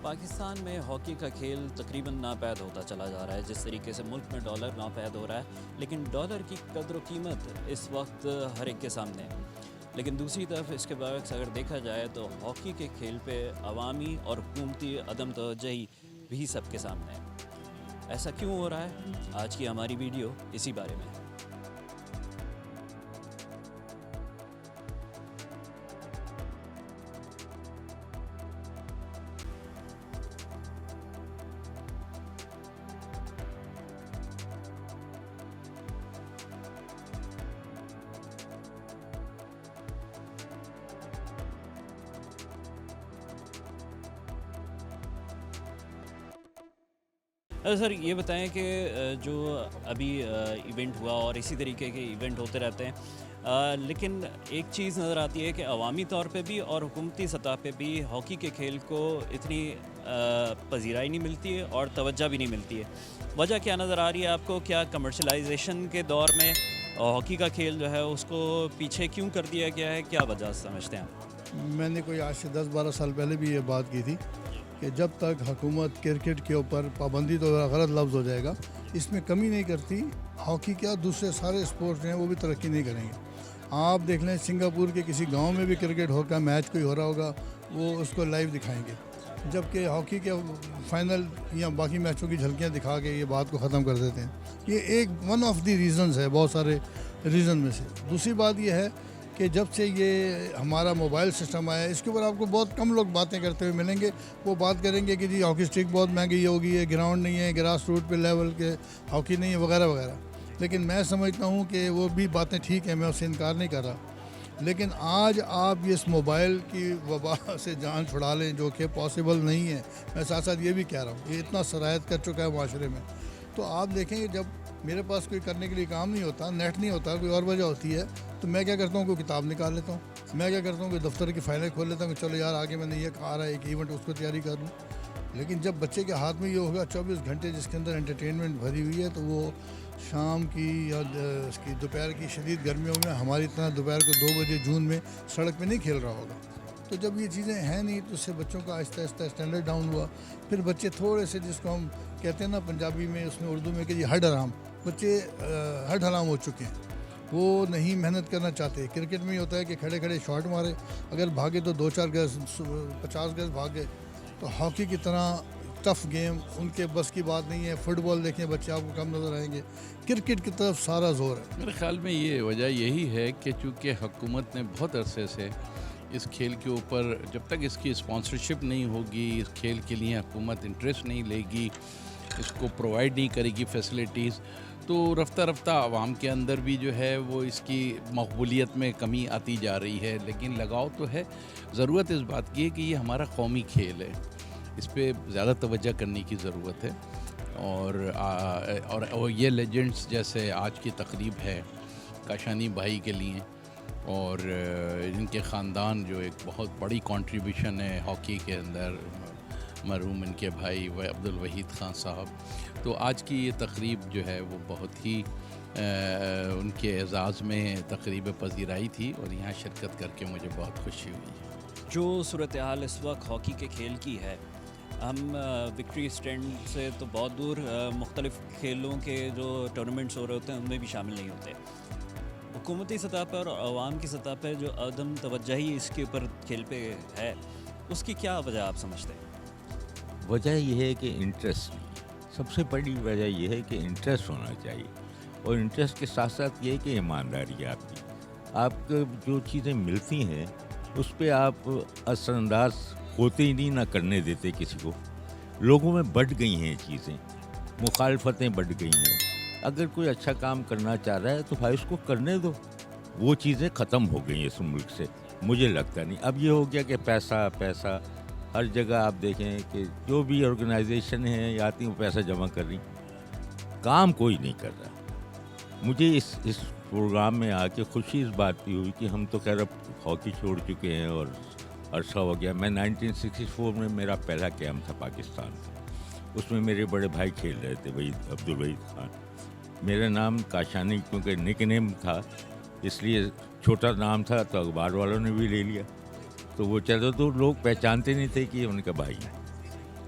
پاکستان میں ہاکی کا کھیل تقریباً ناپید ہوتا چلا جا رہا ہے. جس طریقے سے ملک میں ڈالر ناپید ہو رہا ہے، لیکن ڈالر کی قدر و قیمت اس وقت ہر ایک کے سامنے ہے. لیکن دوسری طرف اس کے برعکس اگر دیکھا جائے تو ہاکی کے کھیل پہ عوامی اور حکومتی عدم توجہی بھی سب کے سامنے ہے. ایسا کیوں ہو رہا ہے؟ آج کی ہماری ویڈیو اسی بارے میں ہے. سر یہ بتائیں کہ جو ابھی ایونٹ ہوا اور اسی طریقے کے ایونٹ ہوتے رہتے ہیں، لیکن ایک چیز نظر آتی ہے کہ عوامی طور پہ بھی اور حکومتی سطح پہ بھی ہاکی کے کھیل کو اتنی پذیرائی نہیں ملتی ہے اور توجہ بھی نہیں ملتی ہے. وجہ کیا نظر آ رہی ہے آپ کو؟ کیا کمرشلائزیشن کے دور میں ہاکی کا کھیل جو ہے اس کو پیچھے کیوں کر دیا گیا ہے؟ کیا وجہ سمجھتے ہیں آپ؟ میں نے کوئی آج سے 10-12 سال پہلے بھی یہ بات کی تھی کہ جب تک حکومت کرکٹ کے اوپر پابندی تو غلط لفظ ہو جائے گا، اس میں کمی نہیں کرتی، ہاکی کیا دوسرے سارے اسپورٹس ہیں وہ بھی ترقی نہیں کریں گے. آپ دیکھ لیں سنگاپور کے کسی گاؤں میں بھی کرکٹ ہوگا، میچ کوئی ہو رہا ہوگا، وہ اس کو لائیو دکھائیں گے، جبکہ ہاکی کے فائنل یا باقی میچوں کی جھلکیاں دکھا کے یہ بات کو ختم کر دیتے ہیں. یہ ایک ون آف دی ریزنز ہے بہت سارے ریزن میں سے. دوسری بات یہ ہے کہ جب سے یہ ہمارا موبائل سسٹم آیا ہے، اس کے اوپر آپ کو بہت کم لوگ باتیں کرتے ہوئے ملیں گے. وہ بات کریں گے کہ جی ہاکی اسٹک بہت مہنگی ہوگی ہے، گراؤنڈ نہیں ہے، گراس روٹ پہ لیول کے ہاکی نہیں ہے وغیرہ وغیرہ. لیکن میں سمجھتا ہوں کہ وہ بھی باتیں ٹھیک ہیں، میں اسے انکار نہیں کر رہا. لیکن آج آپ اس موبائل کی وبا سے جان چھڑا لیں جو کہ پاسبل نہیں ہے. میں ساتھ ساتھ یہ بھی کہہ رہا ہوں یہ اتنا سرایت کر چکا ہے معاشرے میں. تو آپ دیکھیں کہ جب میرے پاس کوئی کرنے کے لیے کام نہیں ہوتا، نیٹ نہیں ہوتا، کوئی اور وجہ ہوتی ہے، تو میں کیا کرتا ہوں کوئی کتاب نکال لیتا ہوں. میں کیا کرتا ہوں کہ دفتر کی فائلیں کھول لیتا ہوں کہ چلو یار آگے میں نے یہ آ رہا ہے ایک ایونٹ، اس کو تیاری کر لوں. لیکن جب بچے کے ہاتھ میں یہ ہوگا 24 گھنٹے جس کے اندر انٹرٹینمنٹ بھری ہوئی ہے، تو وہ شام کی یا اس کی دوپہر کی شدید گرمیوں میں ہماری طرح دوپہر کو 2 بجے جون میں سڑک پہ نہیں کھیل رہا ہوگا. تو جب یہ چیزیں ہیں نہیں تو اس سے بچوں کا آہستہ آہستہ اسٹینڈرڈ ڈاؤن ہوا. پھر بچے تھوڑے سے جس کو ہم کہتے ہیں نا پنجابی میں، اس میں اردو میں کہ یہ ہڈ حرام، بچے ہڈ حرام ہو چکے ہیں، وہ نہیں محنت کرنا چاہتے. کرکٹ میں یہ ہوتا ہے کہ کھڑے کھڑے شاٹ مارے، اگر بھاگے تو 2-4 گز 50 گز بھاگے. تو ہاکی کی طرح ٹف گیم ان کے بس کی بات نہیں ہے. فٹ بال دیکھیں بچے آپ کو کم نظر آئیں گے، کرکٹ کی طرف سارا زور ہے. میرے خیال میں یہ وجہ یہی ہے کہ چونکہ حکومت نے بہت عرصے سے اس کھیل کے اوپر، جب تک اس کی اسپانسرشپ نہیں ہوگی، اس کھیل کے لیے حکومت انٹرسٹ نہیں لے گی، اس کو پرووائڈ نہیں کرے گی فیسلٹیز، تو رفتہ رفتہ عوام کے اندر بھی جو ہے وہ اس کی مقبولیت میں کمی آتی جا رہی ہے. لیکن لگاؤ تو ہے. ضرورت اس بات کی ہے کہ یہ ہمارا قومی کھیل ہے، اس پہ زیادہ توجہ کرنے کی ضرورت ہے. اور یہ لیجنڈز جیسے آج کی تقریب ہے کاشانی بھائی کے لیے، اور ان کے خاندان جو ایک بہت بڑی کنٹریبیوشن ہے ہاکی کے اندر، مرحوم ان کے بھائی عبدالوحید خان صاحب. تو آج کی یہ تقریب جو ہے وہ بہت ہی ان کے اعزاز میں تقریب پذیرائی تھی، اور یہاں شرکت کر کے مجھے بہت خوشی ہوئی. جو صورتحال اس وقت ہاکی کے کھیل کی ہے، ہم وکٹری اسٹینڈ سے تو بہت دور مختلف کھیلوں کے جو ٹورنامنٹس ہو رہے ہوتے ہیں ان میں بھی شامل نہیں ہوتے. حکومتی سطح پر اور عوام کی سطح پہ جو عدم توجہی اس کے اوپر کھیل پہ ہے، اس کی کیا وجہ آپ سمجھتے ہیں؟ وجہ یہ ہے کہ انٹرسٹ، سب سے بڑی وجہ یہ ہے کہ انٹرسٹ ہونا چاہیے. اور انٹرسٹ کے ساتھ ساتھ یہ ہے کہ ایمانداری آپ کو جو چیزیں ملتی ہیں اس پہ آپ اثر انداز ہوتے ہی نہیں، نہ کرنے دیتے کسی کو. لوگوں میں بڑھ گئی ہیں چیزیں، مخالفتیں بڑھ گئی ہیں. اگر کوئی اچھا کام کرنا چاہ رہا ہے تو بھائی اس کو کرنے دو. وہ چیزیں ختم ہو گئی ہیں اس ملک سے، مجھے لگتا نہیں. اب یہ ہو گیا کہ پیسہ پیسہ، ہر جگہ آپ دیکھیں کہ جو بھی آرگنائزیشن ہیں آتی ہیں وہ پیسہ جمع کر رہی، کام کوئی نہیں کر رہا. مجھے اس پروگرام میں آ کے خوشی اس بات کی ہوئی کہ ہم تو خیر اب ہاکی چھوڑ چکے ہیں اور عرصہ ہو گیا. میں 1964 میں میرا پہلا کیمپ تھا پاکستان کا، اس میں میرے بڑے بھائی کھیل رہے تھے، عبدالوحید خان. میرا نام کاشانی کیونکہ نک نیم تھا، اس لیے چھوٹا نام تھا تو اخبار والوں نے بھی لے لیا. تو وہ چلو تو لوگ پہچانتے نہیں تھے کہ ان کا بھائی ہے.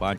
5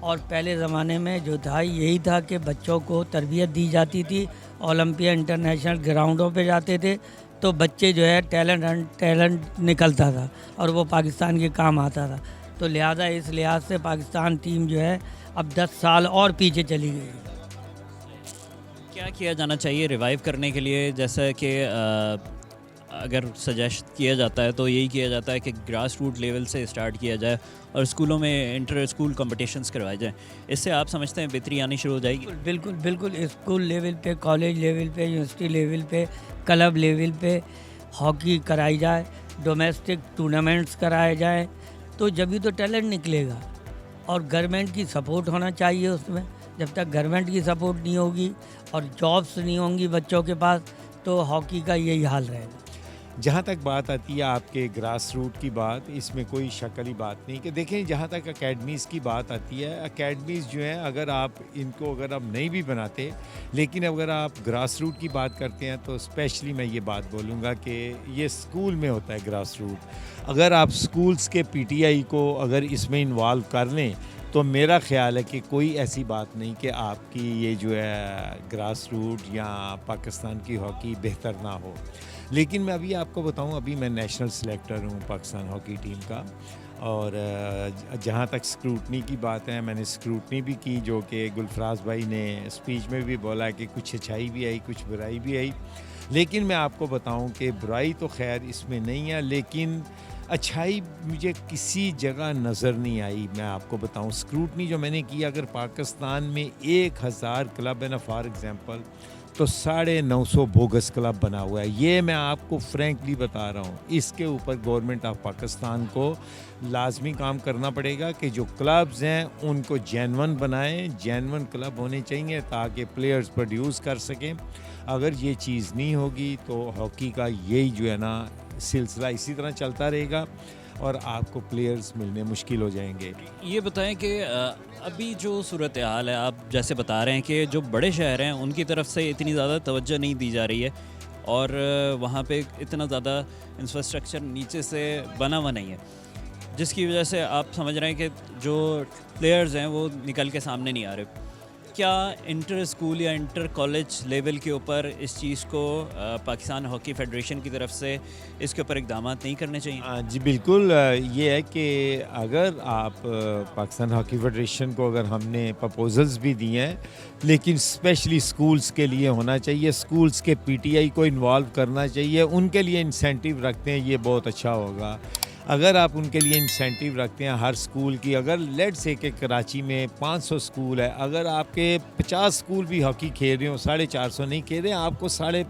اور پہلے زمانے میں جو تھا یہی تھا کہ بچوں کو تربیت دی جاتی تھی، اولمپیا انٹرنیشنل گراؤنڈوں پہ جاتے تھے تو بچے جو ہے ٹیلنٹ نکلتا تھا اور وہ پاکستان کے کام آتا تھا. تو لہٰذا اس لحاظ سے پاکستان ٹیم جو ہے اب 10 سال اور پیچھے چلی گئی. کیا کیا جانا چاہیے ریوائیو کرنے کے لیے؟ جیسا کہ اگر سجیسٹ کیا جاتا ہے تو یہی کیا جاتا ہے کہ گراس روٹ لیول سے اسٹارٹ کیا جائے اور اسکولوں میں انٹر اسکول کمپٹیشنز کروائے جائیں. اس سے آپ سمجھتے ہیں بہتری آنی شروع ہو جائے گی؟ بالکل اسکول لیول پہ، کالج لیول پہ، یونیورسٹی لیول پہ، کلب لیول پہ ہاکی کرائی جائے، ڈومیسٹک ٹورنامنٹس کرائے جائیں تو جبھی تو ٹیلنٹ نکلے گا. اور گورنمنٹ کی سپورٹ ہونا چاہیے اس میں. جب تک گورنمنٹ کی سپورٹ نہیں ہوگی اور جابس نہیں ہوں گی بچوں کے پاس تو ہاکی کا یہی حال رہے گا. جہاں تک بات آتی ہے آپ کے گراس روٹ کی بات، اس میں کوئی شک والی بات نہیں کہ دیکھیں جہاں تک اکیڈمیز کی بات آتی ہے، اکیڈمیز جو ہیں اگر آپ ان کو اگر آپ نہیں بھی بناتے لیکن اگر آپ گراس روٹ کی بات کرتے ہیں تو اسپیشلی میں یہ بات بولوں گا کہ یہ اسکول میں ہوتا ہے گراس روٹ. اگر آپ اسکولس کے پی ٹی آئی کو اگر اس میں انوالو کر لیں تو میرا خیال ہے کہ کوئی ایسی بات نہیں کہ آپ کی یہ جو ہے گراس روٹ یا پاکستان کی ہاکی بہتر نہ ہو. لیکن میں ابھی آپ کو بتاؤں، ابھی میں نیشنل سلیکٹر ہوں پاکستان ہاکی ٹیم کا، اور جہاں تک اسکروٹنی کی بات ہے میں نے اسکروٹنی بھی کی جو کہ گلفراز بھائی نے اسپیچ میں بھی بولا کہ کچھ اچھائی بھی آئی کچھ برائی بھی آئی. لیکن میں آپ کو بتاؤں کہ برائی تو خیر اس میں نہیں ہے لیکن اچھائی مجھے کسی جگہ نظر نہیں آئی. میں آپ کو بتاؤں اسکروٹنی جو میں نے کی، اگر پاکستان میں 1000 کلب ہے نا فار ایگزامپل تو 950 بوگس کلب بنا ہوا ہے. یہ میں آپ کو فرینکلی بتا رہا ہوں. اس کے اوپر گورنمنٹ آف پاکستان کو لازمی کام کرنا پڑے گا کہ جو کلبز ہیں ان کو جینون بنائیں. جینون کلب ہونے چاہیے تاکہ پلیئرز پروڈیوس کر سکیں. اگر یہ چیز نہیں ہوگی تو ہاکی کا یہی جو ہے نا سلسلہ اسی طرح چلتا رہے گا اور آپ کو پلیئرز ملنے مشکل ہو جائیں گے. یہ بتائیں کہ ابھی جو صورتحال ہے، آپ جیسے بتا رہے ہیں کہ جو بڑے شہر ہیں ان کی طرف سے اتنی زیادہ توجہ نہیں دی جا رہی ہے اور وہاں پہ اتنا زیادہ انفراسٹرکچر نیچے سے بنا ہوا نہیں ہے، جس کی وجہ سے آپ سمجھ رہے ہیں کہ جو پلیئرز ہیں وہ نکل کے سامنے نہیں آ رہے. کیا انٹر اسکول یا انٹر کالج لیول کے اوپر اس چیز کو پاکستان ہاکی فیڈریشن کی طرف سے اس کے اوپر اقدامات نہیں کرنے چاہیے؟ جی بالکل. یہ ہے کہ اگر آپ پاکستان ہاکی فیڈریشن کو اگر ہم نے پرپوزلز بھی دیے ہیں لیکن اسپیشلی اسکولس کے لیے ہونا چاہیے، اسکولس کے پی ٹی آئی کو انوالو کرنا چاہیے، ان کے لیے انسینٹیو رکھتے ہیں، یہ بہت اچھا ہوگا. اگر آپ ان کے لیے انسینٹیو رکھتے ہیں ہر اسکول کی، اگر لیٹ سے کہ کراچی میں 500 اسکول ہے، اگر آپ کے 50 اسکول بھی ہاکی کھیل رہے ہوں، 450 نہیں کھیل رہے ہیں، آپ کو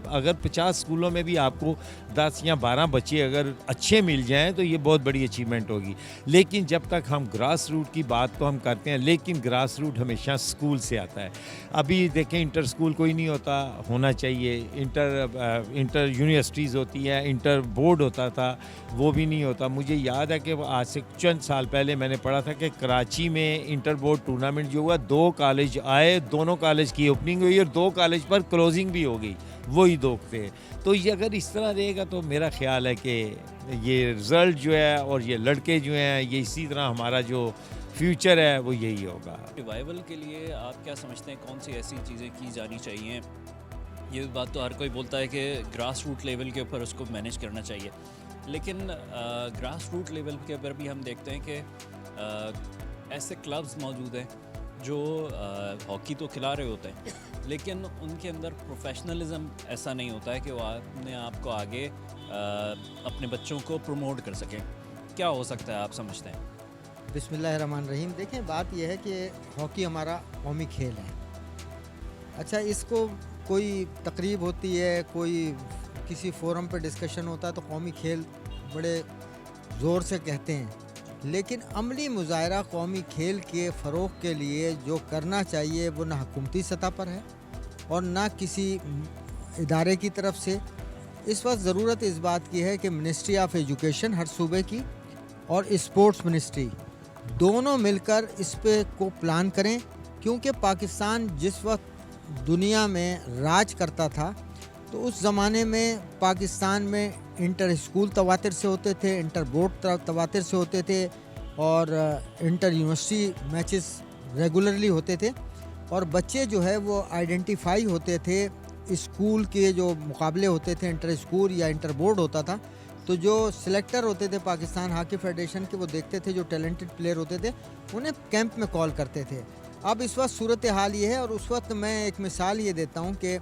اگر 50 اسکولوں میں بھی آپ کو 10 یا 12 بچے اگر اچھے مل جائیں تو یہ بہت بڑی اچیومنٹ ہوگی. لیکن جب تک ہم گراس روٹ کی بات تو ہم کرتے ہیں لیکن گراس روٹ ہمیشہ اسکول سے آتا ہے. ابھی دیکھیں انٹر اسکول کوئی نہیں ہونا چاہیے، انٹر یونیورسٹیز ہوتی ہے، انٹر بورڈ ہوتا تھا، وہ بھی نہیں ہوتا. مجھے یاد ہے کہ آج سے چند سال پہلے میں نے پڑھا تھا کہ کراچی میں انٹر بورڈ ٹورنامنٹ جو ہوا 2 کالج آئے، دونوں کالج کی اوپننگ ہوئی اور 2 کالج پر کلوزنگ بھی ہو گئی، وہی 2 تھے. تو یہ اگر اس طرح رہے گا تو میرا خیال ہے کہ یہ رزلٹ جو ہے اور یہ لڑکے جو ہیں یہ اسی طرح ہمارا جو فیوچر ہے وہ یہی ہوگا. ریوائول کے لیے آپ کیا سمجھتے ہیں کون سی ایسی چیزیں کی جانی چاہیے؟ یہ بات تو ہر کوئی بولتا ہے کہ گراس روٹ لیول کے اوپر اس کو مینیج کرنا چاہیے، لیکن گراس روٹ لیول کے اوپر بھی ہم دیکھتے ہیں کہ ایسے کلبز موجود ہیں جو ہاکی تو کھلا رہے ہوتے ہیں لیکن ان کے اندر پروفیشنلزم ایسا نہیں ہوتا ہے کہ وہ اپنے آپ کو آگے اپنے بچوں کو پروموٹ کر سکیں. کیا ہو سکتا ہے آپ سمجھتے ہیں؟ بسم اللہ الرحمن الرحیم. دیکھیں بات یہ ہے کہ ہاکی ہمارا قومی کھیل ہے. اچھا اس کو کوئی تقریب ہوتی ہے، کوئی کسی فورم پہ ڈسکشن ہوتا ہے تو قومی کھیل بڑے زور سے کہتے ہیں، لیکن عملی مظاہرہ قومی کھیل کے فروغ کے لیے جو کرنا چاہیے وہ نہ حکومتی سطح پر ہے اور نہ کسی ادارے کی طرف سے. اس وقت ضرورت اس بات کی ہے کہ منسٹری آف ایجوکیشن ہر صوبے کی اور اسپورٹس منسٹری دونوں مل کر اس پہ کو پلان کریں، کیونکہ پاکستان جس وقت دنیا میں راج کرتا تھا تو اس زمانے میں پاکستان میں انٹر اسکول تواتر سے ہوتے تھے، انٹر بورڈ تواتر سے ہوتے تھے اور انٹر یونیورسٹی میچز ریگولرلی ہوتے تھے اور بچے جو ہے وہ آئیڈینٹیفائی ہوتے تھے. اسکول کے جو مقابلے ہوتے تھے انٹر اسکول یا انٹر بورڈ ہوتا تھا تو جو سلیکٹر ہوتے تھے پاکستان ہاکی فیڈریشن کے وہ دیکھتے تھے جو ٹیلنٹڈ پلیئر ہوتے تھے انہیں کیمپ میں کال کرتے تھے. اب اس وقت صورتحال یہ ہے اور اس وقت میں ایک مثال یہ دیتا ہوں کہ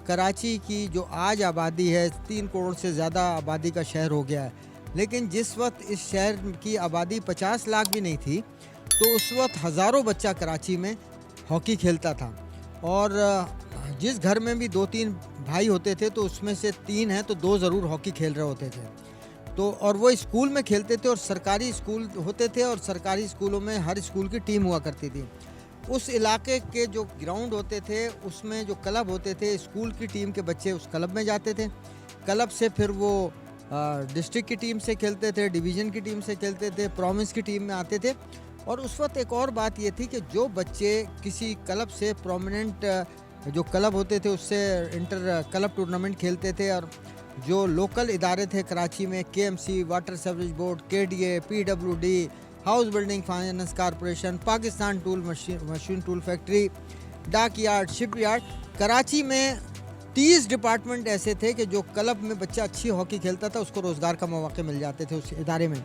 کراچی کی جو آج آبادی ہے 3 کروڑ سے زیادہ آبادی کا شہر ہو گیا ہے, لیکن جس وقت اس شہر کی آبادی 50 لاکھ بھی نہیں تھی تو اس وقت ہزاروں بچہ کراچی میں ہاکی کھیلتا تھا. اور جس گھر میں بھی 2-3 بھائی ہوتے تھے تو اس میں سے 3 ہیں تو 2 ضرور ہاکی کھیل رہے ہوتے تھے. تو اور وہ اسکول میں کھیلتے تھے اور سرکاری اسکول ہوتے تھے اور سرکاری اسکولوں میں ہر اسکول کی ٹیم ہوا کرتی تھی. اس علاقے کے جو گراؤنڈ ہوتے تھے اس میں جو کلب ہوتے تھے اسکول کی ٹیم کے بچے اس کلب میں جاتے تھے. کلب سے پھر وہ ڈسٹرکٹ کی ٹیم سے کھیلتے تھے, ڈویژن کی ٹیم سے کھیلتے تھے, پروونس کی ٹیم میں آتے تھے. اور اس وقت ایک اور بات یہ تھی کہ جو بچے کسی کلب سے پرومیننٹ جو کلب ہوتے تھے اس سے انٹر کلب ٹورنامنٹ کھیلتے تھے اور جو لوکل ادارے تھے کراچی میں KMC, water sewerage board, KDA, PWD, house building finance corporation, Pakistan tool machine tool factory, dock yard, ship yard, Karachi میں 30 ڈپارٹمنٹ ایسے تھے کہ جو کلب میں بچہ اچھی ہاکی کھیلتا تھا اس کو روزگار کا مواقع مل جاتے تھے اس ادارے میں.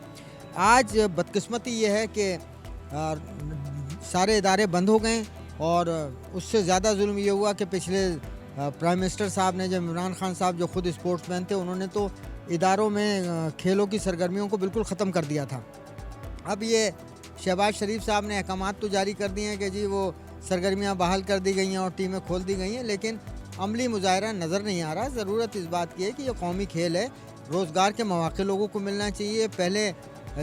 آج بدقسمتی یہ ہے کہ سارے ادارے بند ہو گئے اور اس سے زیادہ ظلم یہ ہوا کہ پچھلے پرائم منسٹر صاحب نے, جب عمران خان صاحب جو خود اسپورٹس مین تھے, انہوں نے تو اداروں میں کھیلوں کی سرگرمیوں کو بالکل ختم کر دیا تھا. اب یہ شہباز شریف صاحب نے احکامات تو جاری کر دیے ہیں کہ جی وہ سرگرمیاں بحال کر دی گئی ہیں اور ٹیمیں کھول دی گئی ہیں, لیکن عملی مظاہرہ نظر نہیں آ رہا. ضرورت اس بات کی ہے کہ یہ قومی کھیل ہے, روزگار کے مواقع لوگوں کو ملنا چاہیے. پہلے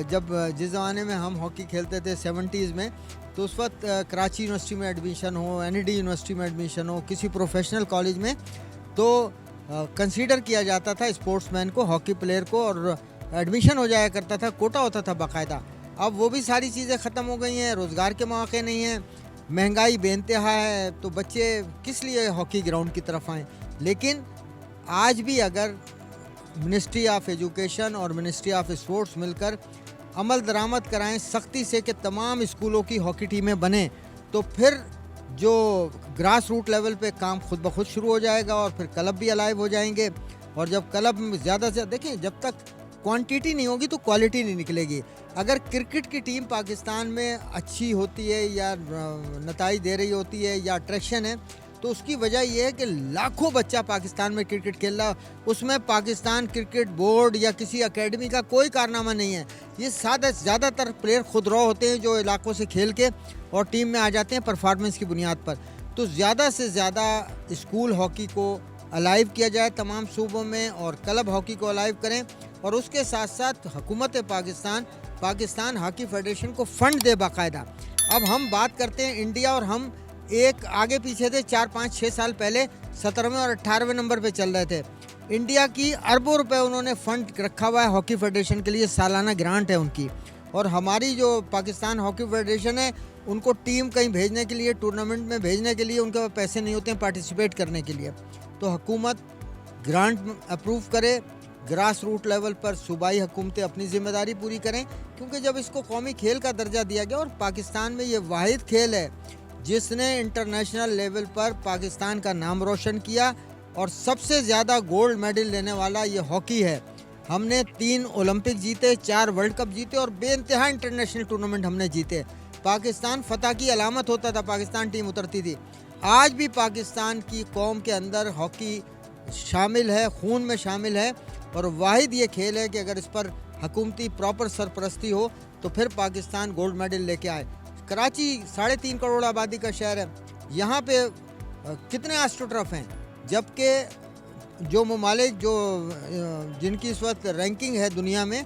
جب جس زمانے میں ہم ہاکی کھیلتے تھے 70s میں تو اس وقت کراچی یونیورسٹی میں ایڈمیشن ہو, NED یونیورسٹی میں ایڈمیشن ہو, کسی پروفیشنل کالج میں تو کنسیڈر کیا جاتا تھا اسپورٹس مین کو, ہاکی پلیئر کو, اور ایڈمیشن ہو جایا کرتا تھا, کوٹا ہوتا تھا باقاعدہ. اب وہ بھی ساری چیزیں ختم ہو گئی ہیں, روزگار کے مواقع نہیں ہیں, مہنگائی بے انتہا ہے, تو بچے کس لیے ہاکی گراؤنڈ کی طرف آئیں. لیکن آج بھی اگر منسٹری آف ایجوکیشن اور منسٹری آف اسپورٹس مل کر عمل درآمد کرائیں سختی سے کہ تمام اسکولوں کی ہاکی ٹیمیں بنیں تو پھر جو گراس روٹ لیول پہ کام خود بخود شروع ہو جائے گا اور پھر کلب بھی الائیو ہو جائیں گے. اور جب کلب زیادہ سے دیکھیں, جب تک کوانٹیٹی نہیں ہوگی تو کوالٹی نہیں نکلے گی. اگر کرکٹ کی ٹیم پاکستان میں اچھی ہوتی ہے یا نتائج دے رہی ہوتی ہے یا اٹریکشن ہے تو اس کی وجہ یہ ہے کہ لاکھوں بچہ پاکستان میں کرکٹ کھیل رہا, اس میں پاکستان کرکٹ بورڈ یا کسی اکیڈمی کا کوئی کارنامہ نہیں ہے. یہ زیادہ تر پلیئر خود رو ہوتے ہیں جو علاقوں سے کھیل کے اور ٹیم میں آ جاتے ہیں پرفارمنس کی بنیاد پر. تو زیادہ سے زیادہ اسکول ہاکی کو الائیو کیا جائے تمام صوبوں میں اور کلب ہاکی کو الائیو کریں, اور اس کے ساتھ ساتھ حکومت پاکستان ہاکی فیڈریشن کو فنڈ دے باقاعدہ. اب ہم بات کرتے ہیں انڈیا اور ہم ایک آگے پیچھے تھے, 4-5-6 سال پہلے 17ویں اور 18ویں نمبر پہ چل رہے تھے. انڈیا کی اربوں روپے انہوں نے فنڈ رکھا ہوا ہے ہاکی فیڈریشن کے لیے, سالانہ گرانٹ ہے ان کی. اور ہماری جو پاکستان ہاکی فیڈریشن ہے ان کو ٹیم کہیں بھیجنے کے لیے, ٹورنامنٹ میں بھیجنے کے لیے ان کے پاس پیسے نہیں ہوتے ہیں پارٹیسپیٹ کرنے کے لیے. تو حکومت گرانٹ اپروو کرے, گراس روٹ لیول پر صوبائی حکومتیں اپنی ذمہ داری پوری کریں, کیونکہ جب اس کو قومی کھیل کا درجہ دیا گیا, اور پاکستان میں یہ واحد کھیل ہے جس نے انٹرنیشنل لیول پر پاکستان کا نام روشن کیا, اور سب سے زیادہ گولڈ میڈل لینے والا یہ ہاکی ہے. ہم نے 3 اولمپک جیتے, 4 ورلڈ کپ جیتے اور بے انتہا انٹرنیشنل ٹورنامنٹ ہم نے جیتے. پاکستان فتح کی علامت ہوتا تھا, پاکستان ٹیم اترتی تھی. آج بھی پاکستان کی قوم کے اندر ہاکی شامل ہے, خون میں شامل ہے, اور واحد یہ کھیل ہے کہ اگر اس پر حکومتی پراپر سرپرستی ہو تو پھر پاکستان گولڈ میڈل لے کے آئے. کراچی 3.5 کروڑ آبادی کا شہر ہے, یہاں پہ کتنے آسٹروٹرف ہیں, جبکہ جو ممالک جن کی اس وقت رینکنگ ہے دنیا میں,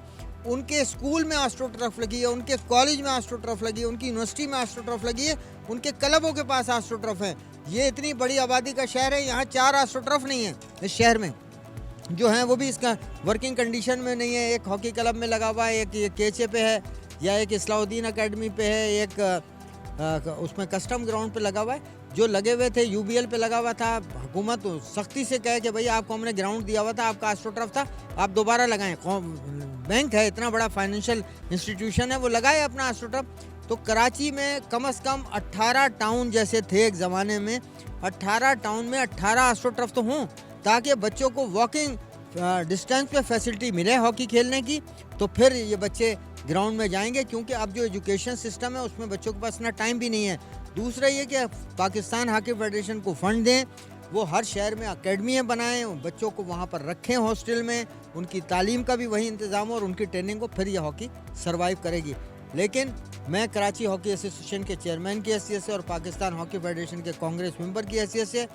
ان کے اسکول میں آسٹروٹرف لگی ہے, ان کے کالج میں آسٹروٹرف لگی ہے, ان کی یونیورسٹی میں آسٹروٹرف لگی ہے, ان کے کلبوں کے پاس آسٹروٹرف ہیں. یہ اتنی بڑی آبادی کا شہر ہے, یہاں 4 آسٹروٹرف نہیں ہیں اس شہر میں, جو ہیں وہ بھی اس کا ورکنگ کنڈیشن میں نہیں ہے. ایک ہاکی کلب میں لگا ہوا ہے, ایک کیچے پہ ہے, یا ایک اصلاح الدین اکیڈمی پہ ہے, ایک اس میں کسٹم گراؤنڈ پہ لگا ہوا ہے. جو لگے ہوئے تھے UBL پہ لگا ہوا تھا, حکومت سختی سے کہے کہ بھئی آپ کو ہم نے گراؤنڈ دیا ہوا تھا, آپ کا آسٹروٹرف تھا, آپ دوبارہ لگائیں. بینک ہے, اتنا بڑا فائنینشیل انسٹیٹیوشن ہے, وہ لگائے اپنا آسٹروٹرف. تو کراچی میں کم از کم 18 ٹاؤن جیسے تھے ایک زمانے میں، 18 ٹاؤن میں 18 اسٹرو ٹرف تو ہوں تاکہ بچوں کو واکنگ ڈسٹینس پہ فیسلٹی ملے ہاکی کھیلنے کی، تو پھر یہ بچے گراؤنڈ میں جائیں گے، کیونکہ اب جو ایجوکیشن سسٹم ہے اس میں بچوں کے پاس اتنا ٹائم بھی نہیں ہے۔ دوسرا یہ کہ پاکستان ہاکی فیڈریشن کو فنڈ دیں، وہ ہر شہر میں اکیڈمیاں بنائیں، بچوں کو وہاں پر رکھیں ہاسٹل میں، ان کی تعلیم کا بھی وہی انتظام ہو اور ان کی ٹریننگ کو، پھر یہ ہاکی سروائیو کرے گی۔ لیکن میں کراچی ہاکی ایسوسیشن کے چیئرمین کی حیثیت سے اور پاکستان ہاکی فیڈریشن کے کانگریس ممبر کی حیثیت سے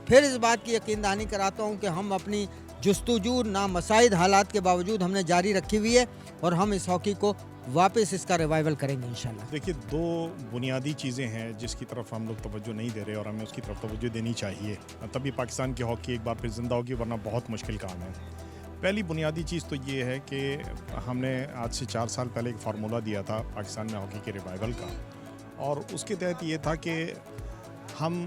پھر اس بات کی یقین دہانی کراتا ہوں کہ ہم اپنی جستجو نامساعد حالات کے باوجود ہم نے جاری رکھی ہوئی ہے اور ہم اس ہاکی کو واپس اس کا ریوائول کریں گے انشاءاللہ۔ دیکھیے، دو بنیادی چیزیں ہیں جس کی طرف ہم لوگ توجہ نہیں دے رہے اور ہمیں اس کی طرف توجہ دینی چاہیے، تبھی پاکستان کی ہاکی ایک بار پھر زندہ ہوگی، ورنہ بہت مشکل کام ہے۔ پہلی بنیادی چیز تو یہ ہے کہ ہم نے آج سے 4 سال پہلے ایک فارمولہ دیا تھا پاکستان میں ہاکی کے ریوائول کا، اور اس کے تحت یہ تھا کہ ہم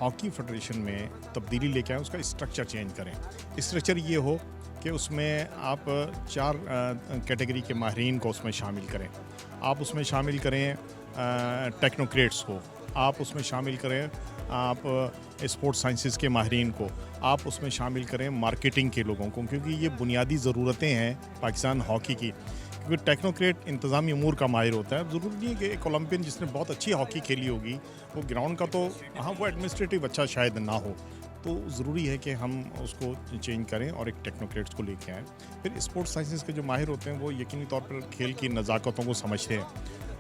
ہاکی فیڈریشن میں تبدیلی لے کے آئیں، اس کا اسٹرکچر چینج کریں۔ اسٹرکچر یہ ہو کہ اس میں آپ 4 کیٹیگری کے ماہرین کو اس میں شامل کریں۔ آپ اس میں شامل کریں ٹیکنوکریٹس کو، آپ اس میں شامل کریں آپ اسپورٹس سائنسز کے ماہرین کو، آپ اس میں شامل کریں مارکیٹنگ کے لوگوں کو، کیونکہ یہ بنیادی ضرورتیں ہیں پاکستان ہاکی کی۔ کیونکہ ٹیکنوکریٹ انتظامی امور کا ماہر ہوتا ہے، ضروری نہیں ہے کہ ایک اولمپئن جس نے بہت اچھی ہاکی کھیلی ہوگی وہ گراؤنڈ کا تو ہاں وہ ایڈمنسٹریٹو اچھا شاید نہ ہو، تو ضروری ہے کہ ہم اس کو چینج کریں اور ایک ٹیکنوکریٹس کو لے کے آئیں۔ پھر اسپورٹس سائنسز کے جو ماہر ہوتے ہیں وہ یقینی طور پر کھیل کی نزاکتوں کو سمجھتے ہیں۔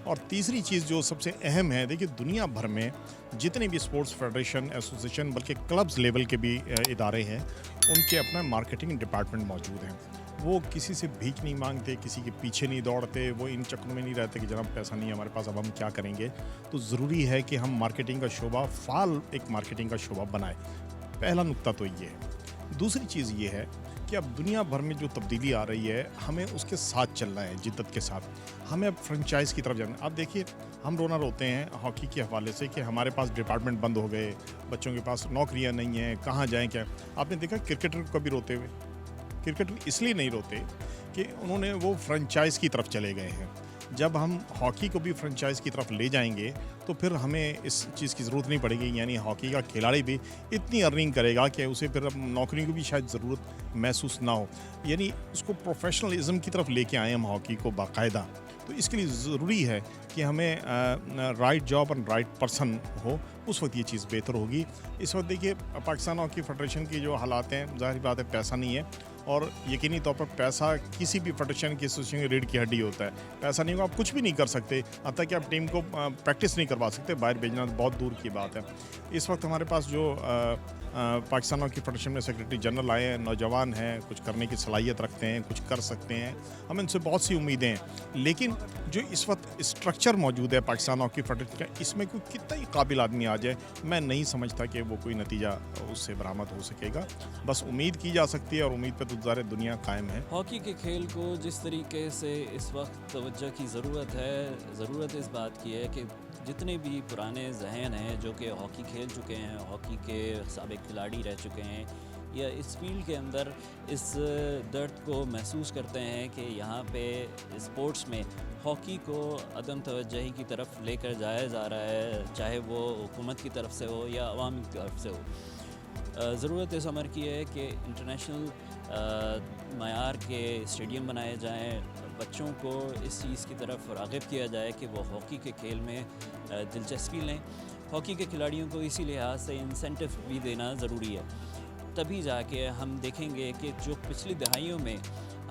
اور تیسری چیز جو سب سے اہم ہے، دیکھیے دنیا بھر میں جتنے بھی اسپورٹس فیڈریشن ایسوسیشن بلکہ کلبز لیول کے بھی ادارے ہیں، ان کے اپنا مارکیٹنگ ڈپارٹمنٹ موجود ہیں۔ وہ کسی سے بھیک نہیں مانگتے، کسی کے پیچھے نہیں دوڑتے، وہ ان چکروں میں نہیں رہتے کہ جناب پیسہ نہیں ہے ہمارے پاس، اب ہم کیا کریں گے۔ تو ضروری ہے کہ ہم مارکیٹنگ کا شعبہ فعال ایک مارکیٹنگ کا شعبہ بنائیں۔ پہلا نقطہ تو یہ ہے۔ دوسری چیز یہ ہے کہ اب دنیا بھر میں جو تبدیلی آ رہی ہے ہمیں اس کے ساتھ چلنا ہے، جدت کے ساتھ۔ ہمیں اب فرنچائز کی طرف جانا ہے۔ اب دیکھیے ہم رونا روتے ہیں ہاکی کے حوالے سے کہ ہمارے پاس ڈپارٹمنٹ بند ہو گئے، بچوں کے پاس نوکریاں نہیں ہیں، کہاں جائیں کیا۔ آپ نے دیکھا کرکٹر کو کبھی روتے ہوئے؟ کرکٹر اس لیے نہیں روتے کہ انہوں نے وہ فرنچائز کی طرف چلے گئے ہیں۔ جب ہم ہاکی کو بھی فرنچائز کی طرف لے جائیں گے تو پھر ہمیں اس چیز کی ضرورت نہیں پڑے گی، یعنی ہاکی کا کھلاڑی بھی اتنی ارننگ کرے گا کہ اسے پھر اب نوکری کی بھی شاید ضرورت محسوس نہ ہو، یعنی اس کو پروفیشنلزم کی طرف لے کے آئیں ہم ہاکی کو باقاعدہ۔ تو اس کے لیے ضروری ہے کہ ہمیں رائٹ جاب اور رائٹ پرسن ہو، اس وقت یہ چیز بہتر ہوگی۔ اس وقت دیکھیے پاکستان ہاکی فیڈریشن کی جو حالات ہیں، ظاہر بات ہے پیسہ نہیں ہے، اور یقینی طور پر پیسہ کسی بھی فیڈریشن کی ایسوسیشن کی ریڑھ کی ہڈی ہوتا ہے۔ پیسہ نہیں ہوگا آپ کچھ بھی نہیں کر سکتے، حتیٰ کہ آپ ٹیم کو پریکٹس نہیں کروا سکتے، باہر بھیجنا بہت دور کی بات ہے۔ اس وقت ہمارے پاس جو پاکستان ہاکی فیڈریشن میں سیکرٹری جنرل آئے ہیں، نوجوان ہیں، کچھ کرنے کی صلاحیت رکھتے ہیں، کچھ کر سکتے ہیں، ہمیں ان سے بہت سی امیدیں ہیں۔ لیکن جو اس وقت اسٹرکچر موجود ہے پاکستان ہاکی فیڈریشن کا، اس میں کوئی کتنا ہی قابل آدمی آ جائے، میں نہیں سمجھتا کہ وہ کوئی نتیجہ اس سے برآمد ہو سکے گا۔ بس امید کی جا سکتی ہے اور امید پہ تو ظاہر دنیا قائم ہے۔ ہاکی کے کھیل کو جس طریقے سے اس وقت توجہ کی ضرورت ہے، ضرورت اس بات کی ہے کہ جتنے بھی پرانے ذہن ہیں جو کہ ہاکی کھیل چکے ہیں، ہاکی کے سابق کھلاڑی رہ چکے ہیں، یا اس فیلڈ کے اندر اس درد کو محسوس کرتے ہیں کہ یہاں پہ اسپورٹس میں ہاکی کو عدم توجہی کی طرف لے کر جایا جا رہا ہے، چاہے وہ حکومت کی طرف سے ہو یا عوام کی طرف سے ہو۔ ضرورت اس امر کی ہے کہ انٹرنیشنل معیار کے اسٹیڈیم بنائے جائیں، بچوں کو اس چیز کی طرف راغب کیا جائے کہ وہ ہاکی کے کھیل میں دلچسپی لیں۔ ہاکی کے کھلاڑیوں کو اسی لحاظ سے انسینٹو بھی دینا ضروری ہے، تبھی جا کے ہم دیکھیں گے کہ جو پچھلی دہائیوں میں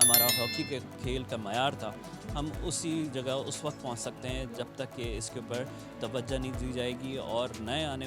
ہمارا ہاکی کے کھیل کا معیار تھا، ہم اسی جگہ اس وقت پہنچ سکتے ہیں جب تک کہ اس کے اوپر توجہ نہیں دی جائے گی اور نئے آنے